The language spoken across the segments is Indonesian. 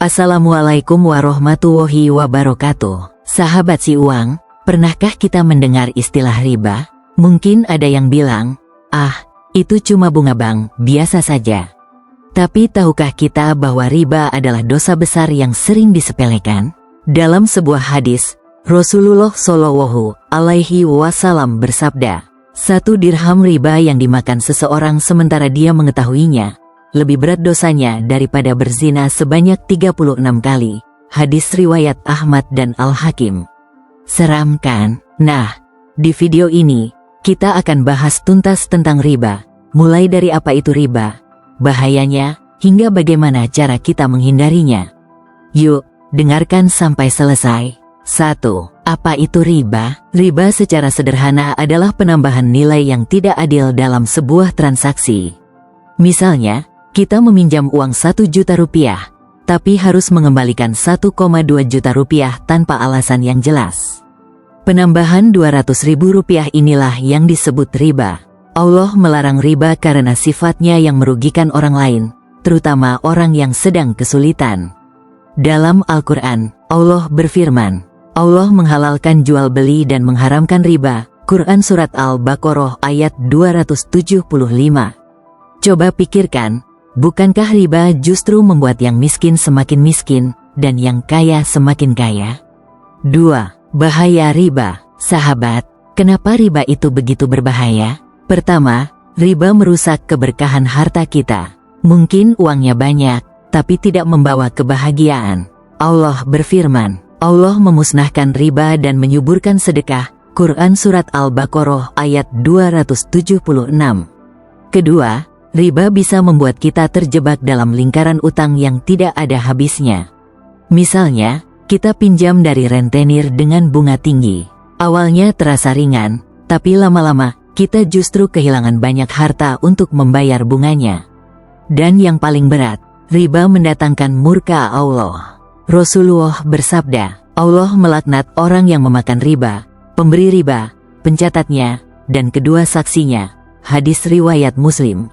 Assalamualaikum warahmatullahi wabarakatuh. Sahabat si uang, pernahkah kita mendengar istilah riba? Mungkin ada yang bilang, itu cuma bunga bank, biasa saja. Tapi tahukah kita bahwa riba adalah dosa besar yang sering disepelekan? Dalam sebuah hadis, Rasulullah Shallallahu Alaihi Wasallam bersabda, 1 dirham riba yang dimakan seseorang sementara dia mengetahuinya, lebih berat dosanya daripada berzina sebanyak 36 kali. Hadis riwayat Ahmad dan Al-Hakim. Seram kan? Nah, di video ini, kita akan bahas tuntas tentang riba, mulai dari apa itu riba, bahayanya, hingga bagaimana cara kita menghindarinya. Yuk, dengarkan sampai selesai. 1. Apa itu riba? Riba secara sederhana adalah penambahan nilai yang tidak adil dalam sebuah transaksi. Misalnya, kita meminjam uang 1 juta rupiah, tapi harus mengembalikan 1,2 juta rupiah tanpa alasan yang jelas. Penambahan 200.000 rupiah inilah yang disebut riba. Allah melarang riba karena sifatnya yang merugikan orang lain, terutama orang yang sedang kesulitan. Dalam Al-Quran, Allah berfirman, Allah menghalalkan jual beli dan mengharamkan riba. Quran Surat Al-Baqarah ayat 275. Coba pikirkan, bukankah riba justru membuat yang miskin semakin miskin, dan yang kaya semakin kaya? 2. Bahaya riba. Sahabat, kenapa riba itu begitu berbahaya? Pertama, riba merusak keberkahan harta kita. Mungkin uangnya banyak, tapi tidak membawa kebahagiaan. Allah berfirman, Allah memusnahkan riba dan menyuburkan sedekah. Quran Surat Al-Baqarah ayat 276. Kedua, riba bisa membuat kita terjebak dalam lingkaran utang yang tidak ada habisnya. Misalnya, kita pinjam dari rentenir dengan bunga tinggi. Awalnya terasa ringan, tapi lama-lama kita justru kehilangan banyak harta untuk membayar bunganya. Dan yang paling berat, riba mendatangkan murka Allah. Rasulullah bersabda, Allah melaknat orang yang memakan riba, pemberi riba, pencatatnya, dan kedua saksinya. Hadis riwayat Muslim.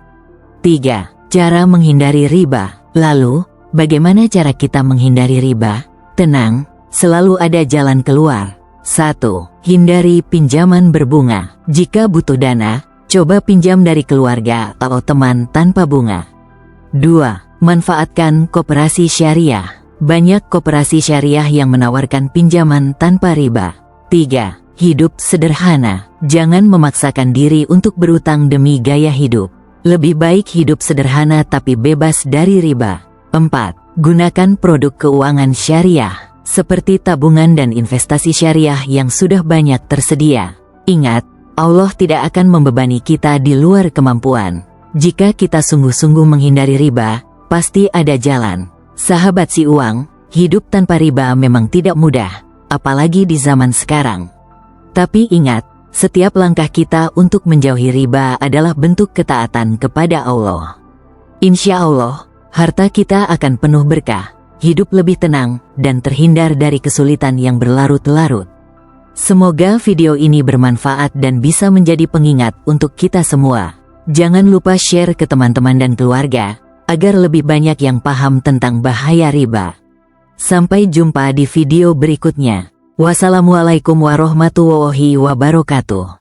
3. Cara menghindari riba. Lalu, bagaimana cara kita menghindari riba? Tenang, selalu ada jalan keluar. 1. Hindari pinjaman berbunga. Jika butuh dana, coba pinjam dari keluarga atau teman tanpa bunga. 2. Manfaatkan koperasi syariah. Banyak koperasi syariah yang menawarkan pinjaman tanpa riba. 3. Hidup sederhana. Jangan memaksakan diri untuk berutang demi gaya hidup. Lebih baik hidup sederhana tapi bebas dari riba. 4. Gunakan produk keuangan syariah, seperti tabungan dan investasi syariah yang sudah banyak tersedia. Ingat, Allah tidak akan membebani kita di luar kemampuan. Jika kita sungguh-sungguh menghindari riba, pasti ada jalan. Sahabat si uang, hidup tanpa riba memang tidak mudah, apalagi di zaman sekarang. Tapi ingat, setiap langkah kita untuk menjauhi riba adalah bentuk ketaatan kepada Allah. Insya Allah, harta kita akan penuh berkah, hidup lebih tenang, dan terhindar dari kesulitan yang berlarut-larut. Semoga video ini bermanfaat dan bisa menjadi pengingat untuk kita semua. Jangan lupa share ke teman-teman dan keluarga, agar lebih banyak yang paham tentang bahaya riba. Sampai jumpa di video berikutnya. Wassalamualaikum warahmatullahi wabarakatuh.